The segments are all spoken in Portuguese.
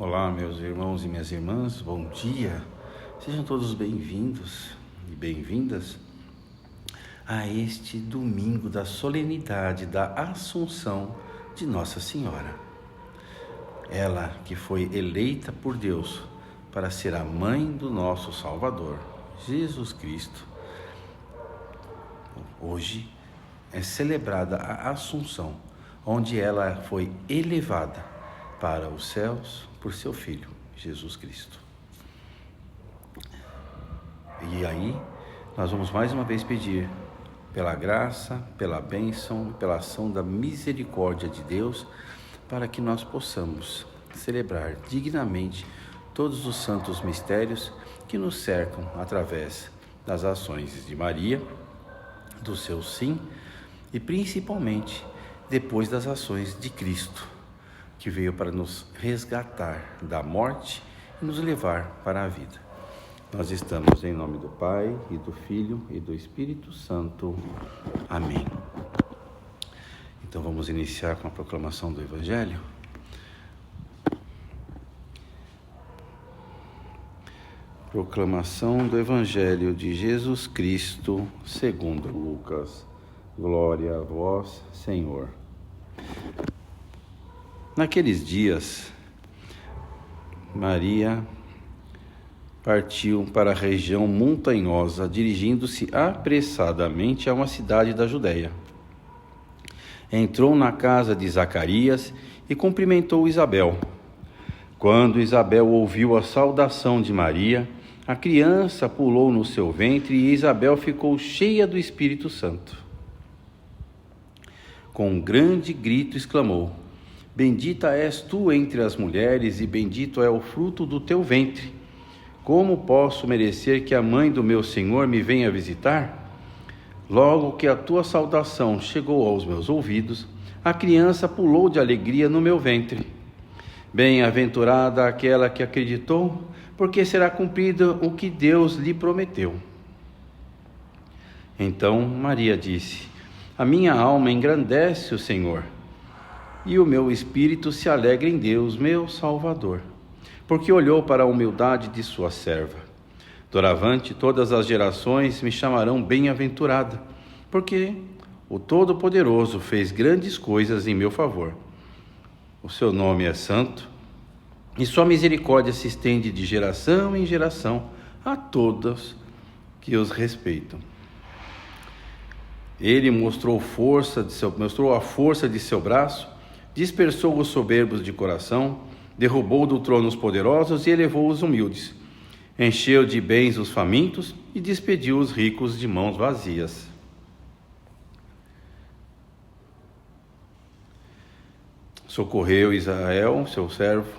Olá, meus irmãos e minhas irmãs, bom dia. Sejam todos bem-vindos e bem-vindas a este domingo da solenidade da Assunção de Nossa Senhora. Ela que foi eleita por Deus para ser a mãe do nosso Salvador, Jesus Cristo. Hoje é celebrada a Assunção, onde ela foi elevada para os céus por seu Filho, Jesus Cristo. E aí, nós vamos mais uma vez pedir pela graça, pela bênção, pela ação da misericórdia de Deus, para que nós possamos celebrar dignamente todos os santos mistérios que nos cercam através das ações de Maria, do seu sim, e principalmente depois das ações de Cristo, que veio para nos resgatar da morte e nos levar para a vida. Nós estamos em nome do Pai, e do Filho, e do Espírito Santo. Amém. Então vamos iniciar com a proclamação do Evangelho. Proclamação do Evangelho de Jesus Cristo, segundo Lucas. Glória a vós, Senhor. Naqueles dias, Maria partiu para a região montanhosa, dirigindo-se apressadamente a uma cidade da Judéia. Entrou na casa de Zacarias e cumprimentou Isabel. Quando Isabel ouviu a saudação de Maria, a criança pulou no seu ventre e Isabel ficou cheia do Espírito Santo. Com um grande grito exclamou: Bendita és tu entre as mulheres e bendito é o fruto do teu ventre. Como posso merecer que a mãe do meu Senhor me venha visitar? Logo que a tua saudação chegou aos meus ouvidos, a criança pulou de alegria no meu ventre. Bem-aventurada aquela que acreditou, porque será cumprido o que Deus lhe prometeu. Então Maria disse: A minha alma engrandece o Senhor, e o meu espírito se alegra em Deus, meu Salvador, porque olhou para a humildade de sua serva. Doravante, todas as gerações me chamarão bem-aventurada, porque o Todo-Poderoso fez grandes coisas em meu favor. O seu nome é santo, e sua misericórdia se estende de geração em geração a todos que os respeitam. Ele mostrou a força de seu braço, dispersou os soberbos de coração, derrubou do trono os poderosos e elevou os humildes. Encheu de bens os famintos e despediu os ricos de mãos vazias. Socorreu Israel, seu servo,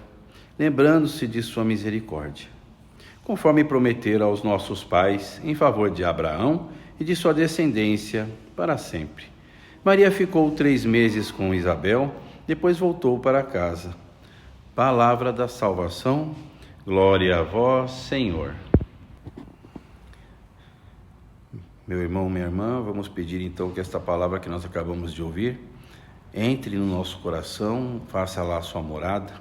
lembrando-se de sua misericórdia, conforme prometera aos nossos pais, em favor de Abraão e de sua descendência para sempre. Maria ficou 3 meses com Isabel, depois voltou para casa. Palavra da salvação, glória a vós, Senhor. Meu irmão, minha irmã, vamos pedir então que esta palavra que nós acabamos de ouvir entre no nosso coração, faça lá a sua morada,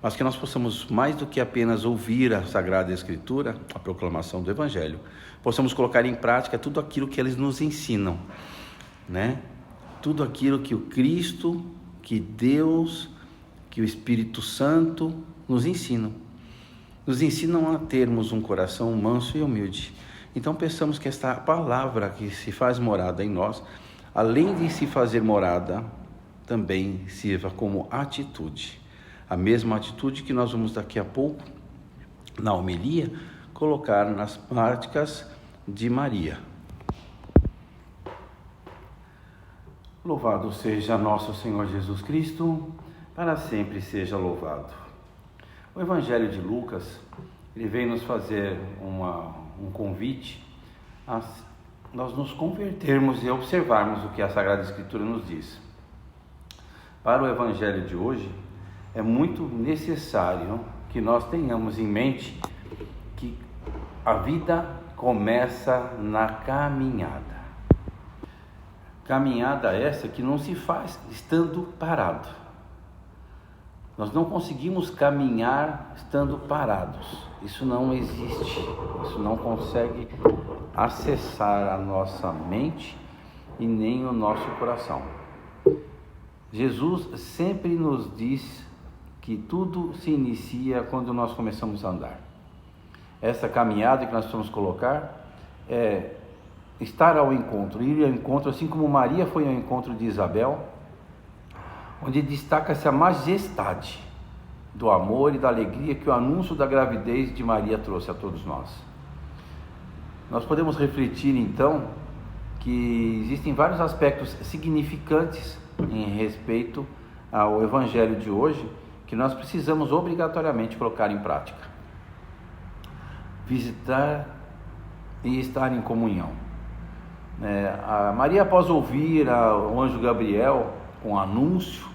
mas que nós possamos, mais do que apenas ouvir a Sagrada Escritura, a proclamação do Evangelho, possamos colocar em prática tudo aquilo que eles nos ensinam, né? Tudo aquilo que o Cristo, que Deus, que o Espírito Santo nos ensinam. Nos ensinam a termos um coração manso e humilde. Então pensamos que esta palavra que se faz morada em nós, além de se fazer morada, também sirva como atitude. A mesma atitude que nós vamos daqui a pouco, na homilia, colocar nas práticas de Maria. Louvado seja nosso Senhor Jesus Cristo, para sempre seja louvado. O Evangelho de Lucas, ele vem nos fazer um convite a nós nos convertermos e observarmos o que a Sagrada Escritura nos diz. Para o Evangelho de hoje, é muito necessário que nós tenhamos em mente que a vida começa na caminhada. Caminhada essa que não se faz estando parado. Nós não conseguimos caminhar estando parados. Isso não existe. Isso não consegue acessar a nossa mente e nem o nosso coração. Jesus sempre nos diz que tudo se inicia quando nós começamos a andar. Essa caminhada que nós precisamos colocar é estar ao encontro, ir ao encontro, assim como Maria foi ao encontro de Isabel, onde destaca-se a majestade do amor e da alegria que o anúncio da gravidez de Maria trouxe a todos nós. Nós podemos refletir então que existem vários aspectos significantes em respeito ao Evangelho de hoje que nós precisamos obrigatoriamente colocar em prática. Visitar e estar em comunhão. A Maria, após ouvir o anjo Gabriel com o anúncio,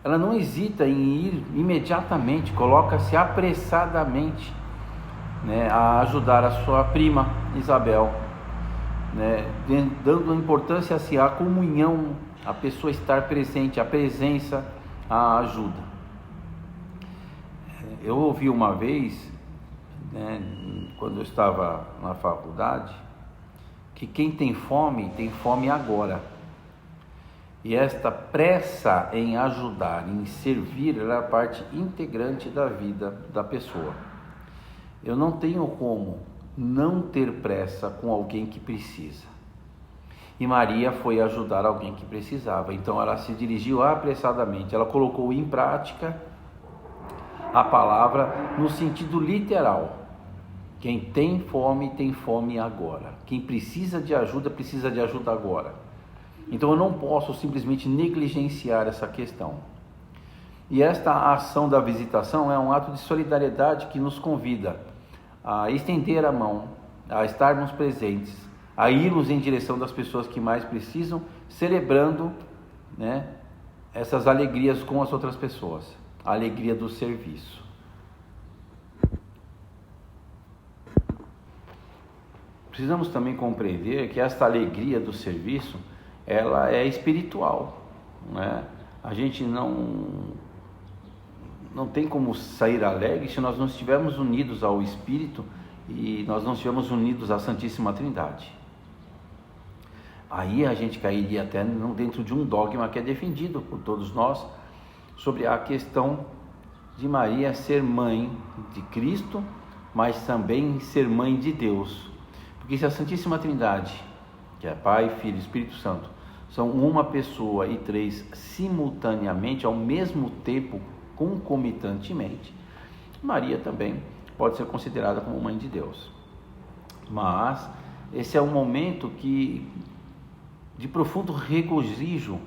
ela não hesita em ir imediatamente, coloca-se apressadamente a ajudar a sua prima Isabel, dando importância assim, à comunhão, a pessoa estar presente, a presença, a ajuda. Eu ouvi uma vez, quando eu estava na faculdade, que quem tem fome agora. E esta pressa em ajudar, em servir, ela é parte integrante da vida da pessoa. Eu não tenho como não ter pressa com alguém que precisa. E Maria foi ajudar alguém que precisava. Então ela se dirigiu apressadamente. Ela colocou em prática a palavra no sentido literal. Quem tem fome agora. Quem precisa de ajuda agora. Então eu não posso simplesmente negligenciar essa questão. E esta ação da visitação é um ato de solidariedade que nos convida a estender a mão, a estarmos presentes, a irmos em direção das pessoas que mais precisam, celebrando essas alegrias com as outras pessoas, a alegria do serviço. Precisamos também compreender que esta alegria do serviço, ela é espiritual, A gente não tem como sair alegre se nós não estivermos unidos ao Espírito e nós não estivermos unidos à Santíssima Trindade. Aí a gente cairia até dentro de um dogma que é defendido por todos nós sobre a questão de Maria ser mãe de Cristo, mas também ser mãe de Deus. Porque se a Santíssima Trindade, que é Pai, Filho e Espírito Santo, são uma pessoa e três simultaneamente, ao mesmo tempo, concomitantemente, Maria também pode ser considerada como mãe de Deus. Mas esse é um momento de profundo regozijo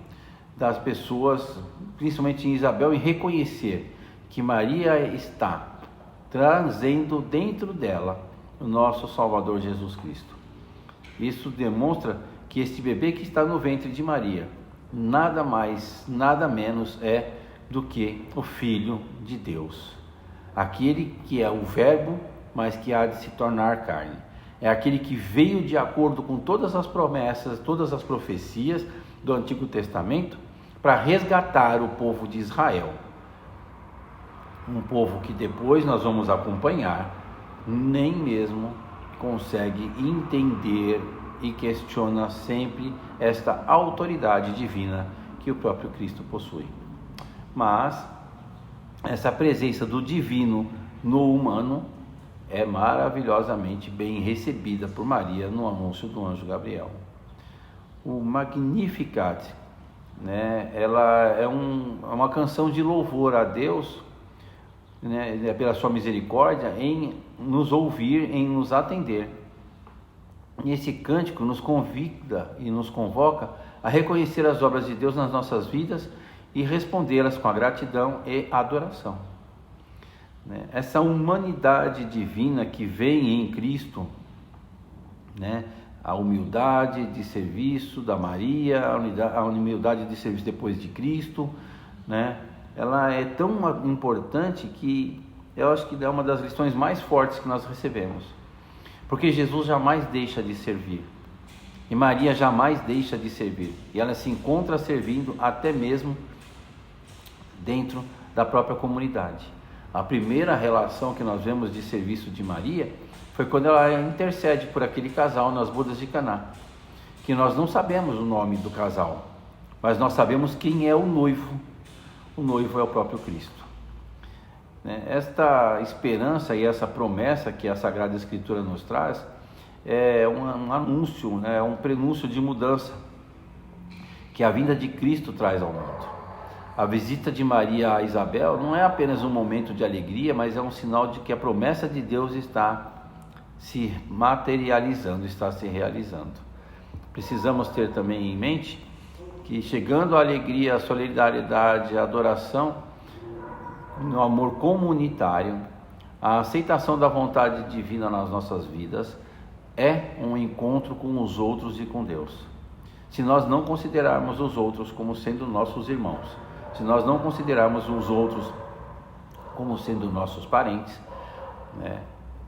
das pessoas, principalmente em Isabel, em reconhecer que Maria está trazendo dentro dela o nosso Salvador Jesus Cristo. Isso demonstra que este bebê que está no ventre de Maria, nada mais, nada menos é do que o Filho de Deus. Aquele que é o Verbo, mas que há de se tornar carne. É aquele que veio de acordo com todas as promessas, todas as profecias do Antigo Testamento, para resgatar o povo de Israel. Um povo que depois nós vamos acompanhar, nem mesmo consegue entender e questiona sempre esta autoridade divina que o próprio Cristo possui. Mas essa presença do divino no humano é maravilhosamente bem recebida por Maria no anúncio do anjo Gabriel. O Magnificat, ela é uma canção de louvor a Deus, pela sua misericórdia em nos ouvir, em nos atender. E esse cântico nos convida e nos convoca a reconhecer as obras de Deus nas nossas vidas e respondê-las com a gratidão e adoração. Essa humanidade divina que vem em Cristo, a humildade de serviço da Maria, a humildade de serviço depois de Cristo, ela é tão importante que eu acho que é uma das lições mais fortes que nós recebemos. Porque Jesus jamais deixa de servir. E Maria jamais deixa de servir. E ela se encontra servindo até mesmo dentro da própria comunidade. A primeira relação que nós vemos de serviço de Maria foi quando ela intercede por aquele casal nas bodas de Caná, que nós não sabemos o nome do casal, mas nós sabemos quem é o noivo. O noivo é o próprio Cristo. Esta esperança e essa promessa que a Sagrada Escritura nos traz é um anúncio, é um prenúncio de mudança que a vinda de Cristo traz ao mundo. A visita de Maria a Isabel não é apenas um momento de alegria, mas é um sinal de que a promessa de Deus está se materializando, está se realizando. Precisamos ter também em mente que, chegando a alegria, a solidariedade, a adoração, no amor comunitário, a aceitação da vontade divina nas nossas vidas, é um encontro com os outros e com Deus. Se nós não considerarmos os outros como sendo nossos irmãos, se nós não considerarmos os outros como sendo nossos parentes,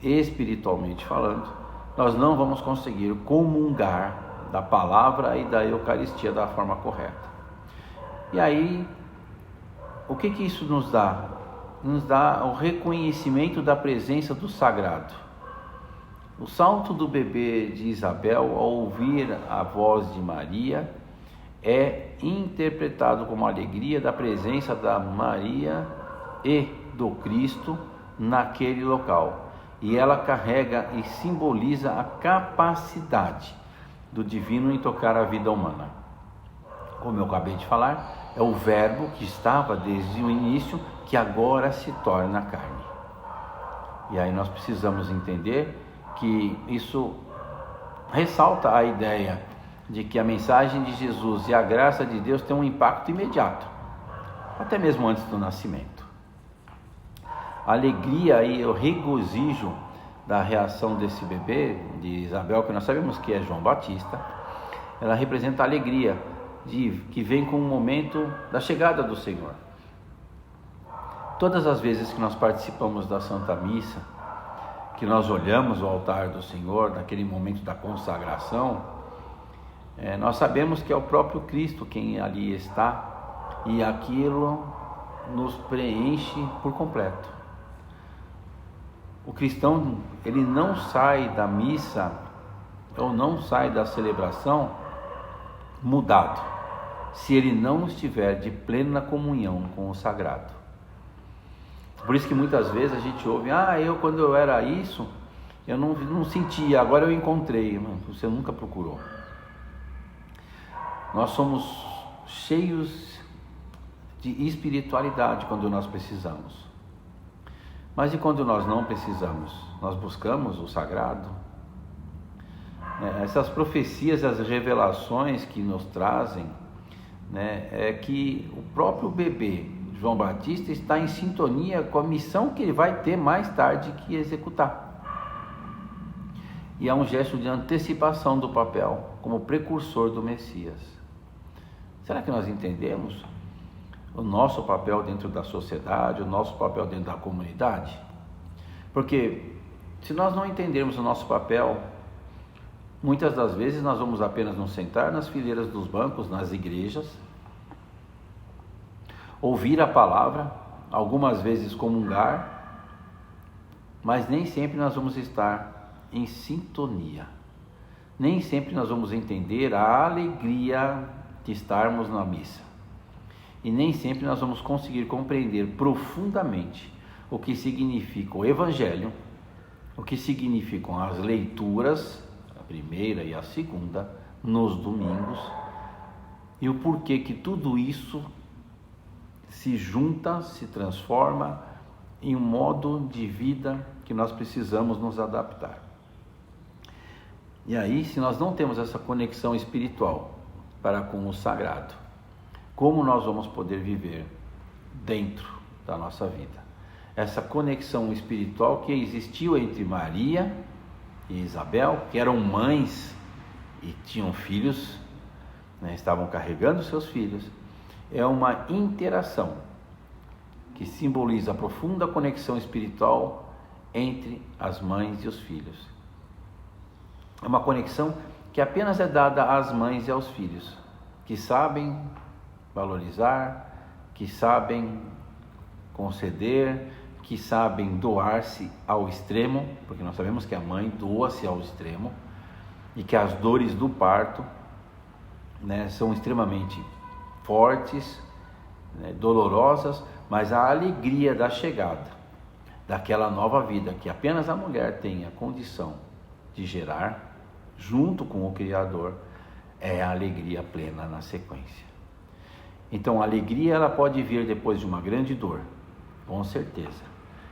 espiritualmente falando, nós não vamos conseguir comungar da palavra e da Eucaristia da forma correta. E aí, o que isso nos dá? Nos dá o reconhecimento da presença do sagrado. O salto do bebê de Isabel, ao ouvir a voz de Maria, é interpretado como alegria da presença da Maria e do Cristo naquele local. E ela carrega e simboliza a capacidade do divino em tocar a vida humana. Como eu acabei de falar, é o verbo que estava desde o início, que agora se torna carne. E aí nós precisamos entender que isso ressalta a ideia de que a mensagem de Jesus e a graça de Deus tem um impacto imediato, até mesmo antes do nascimento. A alegria e o regozijo da reação desse bebê, de Isabel, que nós sabemos que é João Batista, ela representa a alegria que vem com o momento da chegada do Senhor. Todas as vezes que nós participamos da Santa Missa, que nós olhamos o altar do Senhor, naquele momento da consagração, nós sabemos que é o próprio Cristo quem ali está, e aquilo nos preenche por completo. O cristão, ele não sai da missa, ou não sai da celebração mudado, se ele não estiver de plena comunhão com o sagrado. Por isso que muitas vezes a gente ouve, quando eu era isso, eu não sentia, agora eu encontrei. Você nunca procurou. Nós somos cheios de espiritualidade quando nós precisamos. Mas e quando nós não precisamos? Nós buscamos o sagrado? Essas profecias, as revelações que nos trazem, é que o próprio bebê João Batista está em sintonia com a missão que ele vai ter mais tarde que executar. E é um gesto de antecipação do papel como precursor do Messias. Será que nós entendemos o nosso papel dentro da sociedade, o nosso papel dentro da comunidade? Porque se nós não entendermos o nosso papel, muitas das vezes nós vamos apenas nos sentar nas fileiras dos bancos, nas igrejas, ouvir a palavra, algumas vezes comungar, mas nem sempre nós vamos estar em sintonia. Nem sempre nós vamos entender a alegria de estarmos na missa. E nem sempre nós vamos conseguir compreender profundamente o que significa o Evangelho, o que significam as leituras, a primeira e a segunda, nos domingos, e o porquê que tudo isso se junta, se transforma em um modo de vida que nós precisamos nos adaptar. E aí, se nós não temos essa conexão espiritual para com o sagrado, como nós vamos poder viver dentro da nossa vida? Essa conexão espiritual que existiu entre Maria e Isabel, que eram mães e tinham filhos, estavam carregando seus filhos, é uma interação que simboliza a profunda conexão espiritual entre as mães e os filhos. É uma conexão que apenas é dada às mães e aos filhos, que sabem valorizar, que sabem conceder, que sabem doar-se ao extremo, porque nós sabemos que a mãe doa-se ao extremo, e que as dores do parto, né, são extremamente fortes, né, dolorosas, mas a alegria da chegada daquela nova vida que apenas a mulher tem a condição de gerar, junto com o Criador, é a alegria plena na sequência. Então a alegria ela pode vir depois de uma grande dor, com certeza.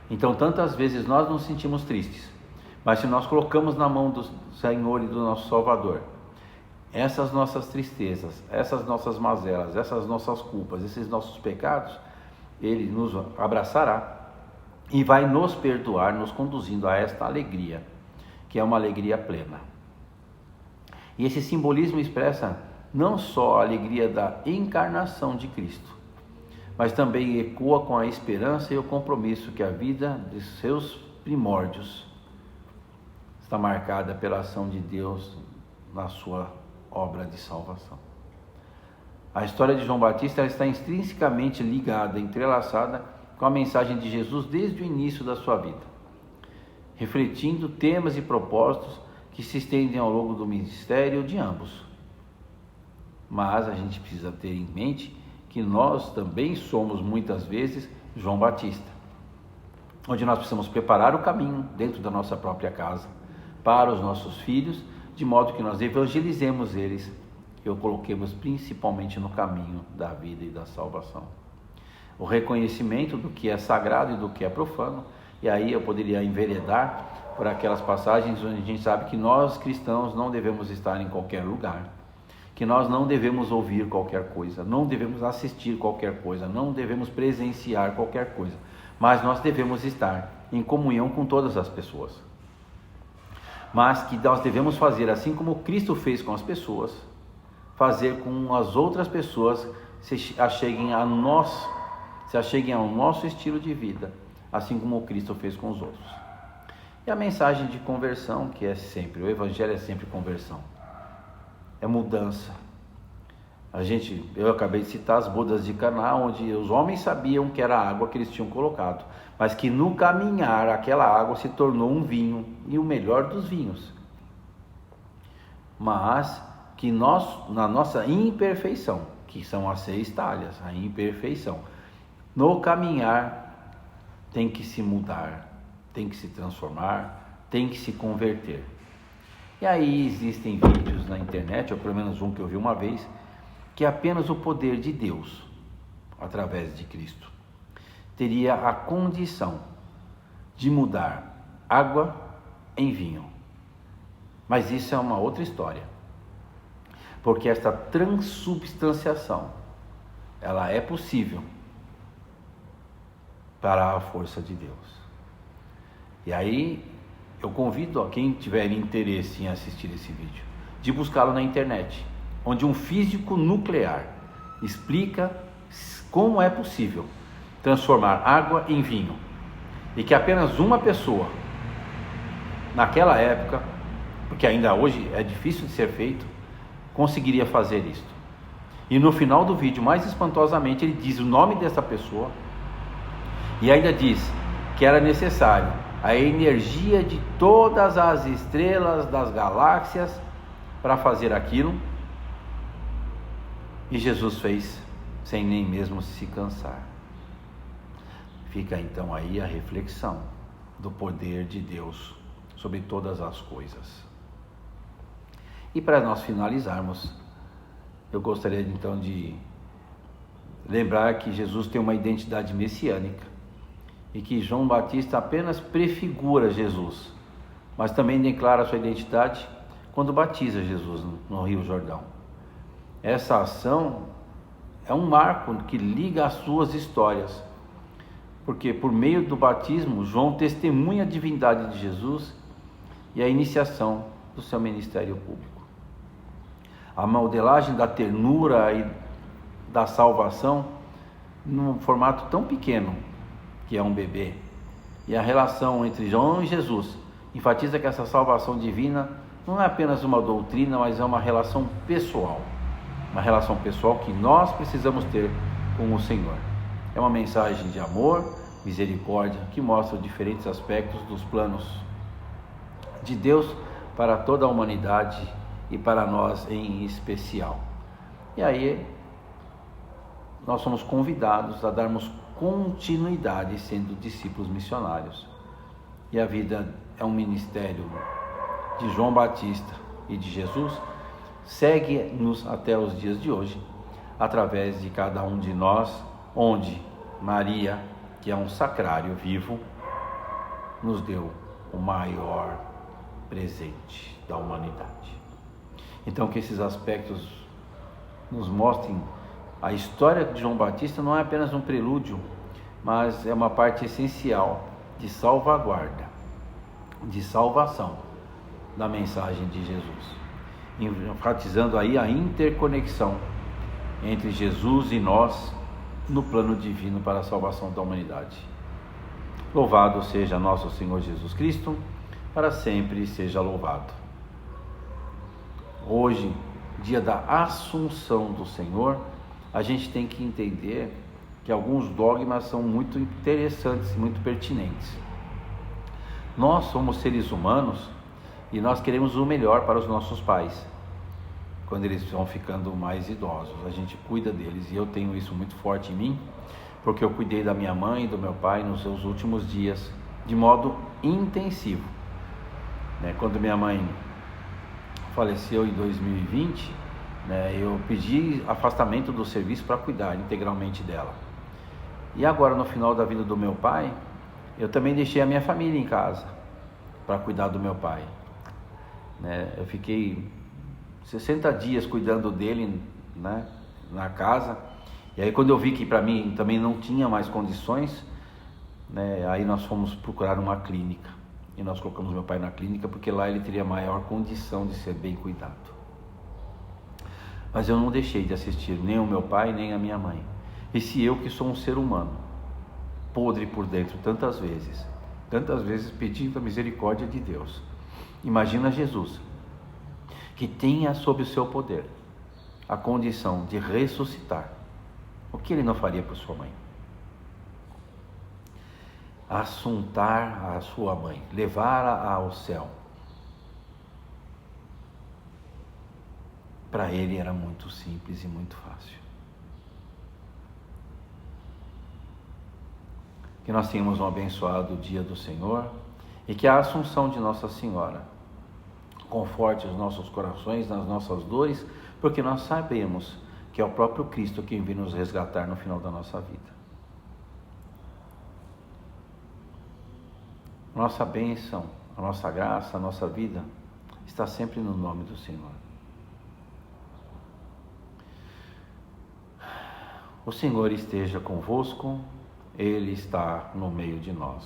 Então tantas vezes nós nos sentimos tristes, mas se nós colocamos na mão do Senhor e do nosso Salvador essas nossas tristezas, essas nossas mazelas, essas nossas culpas, esses nossos pecados, Ele nos abraçará e vai nos perdoar, nos conduzindo a esta alegria, que é uma alegria plena. E esse simbolismo expressa não só a alegria da encarnação de Cristo, mas também ecoa com a esperança e o compromisso que a vida de seus primórdios está marcada pela ação de Deus na sua obra de salvação. A história de João Batista ela está intrinsecamente ligada, entrelaçada com a mensagem de Jesus desde o início da sua vida, refletindo temas e propósitos que se estendem ao longo do ministério de ambos. Mas a gente precisa ter em mente que nós também somos muitas vezes João Batista, onde nós precisamos preparar o caminho dentro da nossa própria casa para os nossos filhos, de modo que nós evangelizemos eles e o coloquemos principalmente no caminho da vida e da salvação. O reconhecimento do que é sagrado e do que é profano, e aí eu poderia enveredar por aquelas passagens onde a gente sabe que nós cristãos não devemos estar em qualquer lugar, que nós não devemos ouvir qualquer coisa, não devemos assistir qualquer coisa, não devemos presenciar qualquer coisa, mas nós devemos estar em comunhão com todas as pessoas. Mas que nós devemos fazer assim como Cristo fez com as pessoas, fazer com as outras pessoas se acheguem a nós, se acheguem ao nosso estilo de vida, assim como Cristo fez com os outros. E a mensagem de conversão, que é sempre, o Evangelho é sempre conversão, é mudança. Eu acabei de citar as bodas de Caná, onde os homens sabiam que era a água que eles tinham colocado, mas que no caminhar aquela água se tornou um vinho, e o melhor dos vinhos. Mas que nós, na nossa imperfeição, que são as 6 talhas, a imperfeição, no caminhar tem que se mudar, tem que se transformar, tem que se converter. E aí existem vídeos na internet, ou pelo menos um que eu vi uma vez, que apenas o poder de Deus, através de Cristo, teria a condição de mudar água em vinho. Mas isso é uma outra história, porque esta transubstanciação, ela é possível para a força de Deus. E aí eu convido a quem tiver interesse em assistir esse vídeo, de buscá-lo na internet, onde um físico nuclear explica como é possível transformar água em vinho, e que apenas uma pessoa, naquela época, porque ainda hoje é difícil de ser feito, conseguiria fazer isto. E no final do vídeo, mais espantosamente, ele diz o nome dessa pessoa, e ainda diz que era necessário a energia de todas as estrelas das galáxias para fazer aquilo, e Jesus fez sem nem mesmo se cansar. Fica então aí a reflexão do poder de Deus sobre todas as coisas. E para nós finalizarmos, eu gostaria então de lembrar que Jesus tem uma identidade messiânica e que João Batista apenas prefigura Jesus, mas também declara sua identidade quando batiza Jesus no Rio Jordão. Essa ação é um marco que liga as suas histórias, porque por meio do batismo, João testemunha a divindade de Jesus e a iniciação do seu ministério público. A modelagem da ternura e da salvação num formato tão pequeno que é um bebê, e a relação entre João e Jesus enfatiza que essa salvação divina não é apenas uma doutrina, mas é uma relação pessoal que nós precisamos ter com o Senhor. É uma mensagem de amor, misericórdia, que mostra diferentes aspectos dos planos de Deus para toda a humanidade e para nós em especial. E aí nós somos convidados a darmos continuidade sendo discípulos missionários. E a vida é um ministério de João Batista e de Jesus, segue-nos até os dias de hoje, através de cada um de nós, onde Maria, que é um sacrário vivo, nos deu o maior presente da humanidade. Então, que esses aspectos nos mostrem a história de João Batista não é apenas um prelúdio, mas é uma parte essencial de salvaguarda, de salvação da mensagem de Jesus, enfatizando aí a interconexão entre Jesus e nós no plano divino para a salvação da humanidade. Louvado seja nosso Senhor Jesus Cristo, para sempre seja louvado. Hoje, dia da Assunção do Senhor, a gente tem que entender que alguns dogmas são muito interessantes, muito pertinentes. Nós somos seres humanos e nós queremos o melhor para os nossos pais. Quando eles vão ficando mais idosos, a gente cuida deles, e eu tenho isso muito forte em mim, porque eu cuidei da minha mãe e do meu pai nos seus últimos dias, de modo intensivo. Quando minha mãe faleceu em 2020, eu pedi afastamento do serviço para cuidar integralmente dela. E agora, no final da vida do meu pai, eu também deixei a minha família em casa para cuidar do meu pai. Eu fiquei 60 dias cuidando dele, na casa. E aí, quando eu vi que para mim também não tinha mais condições, aí nós fomos procurar uma clínica. E nós colocamos meu pai na clínica, porque lá ele teria maior condição de ser bem cuidado. Mas eu não deixei de assistir nem o meu pai, nem a minha mãe. E se eu, que sou um ser humano, podre por dentro tantas vezes pedindo a misericórdia de Deus, imagina Jesus, que tenha sob o seu poder a condição de ressuscitar. O que ele não faria por sua mãe? Assuntar a sua mãe, levá-la ao céu. Para ele era muito simples e muito fácil. Que nós tenhamos um abençoado dia do Senhor e que a Assunção de Nossa Senhora conforte os nossos corações nas nossas dores, porque nós sabemos que é o próprio Cristo quem vem nos resgatar no final da nossa vida. Nossa bênção, a nossa graça, a nossa vida está sempre no nome do Senhor. O Senhor esteja convosco, Ele está no meio de nós.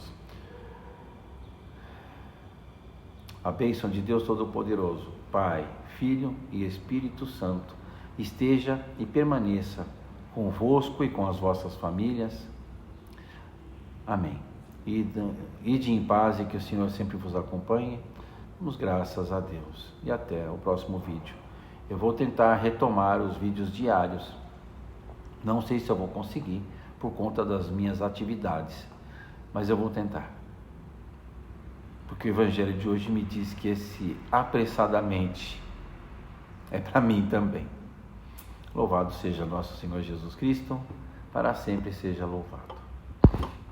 A bênção de Deus Todo-Poderoso, Pai, Filho e Espírito Santo, esteja e permaneça convosco e com as vossas famílias. Amém. Ide em paz e que o Senhor sempre vos acompanhe. Damos graças a Deus. E até o próximo vídeo. Eu vou tentar retomar os vídeos diários. Não sei se eu vou conseguir por conta das minhas atividades, mas eu vou tentar. Porque o Evangelho de hoje me diz que esse apressadamente é para mim também. Louvado seja nosso Senhor Jesus Cristo, para sempre seja louvado.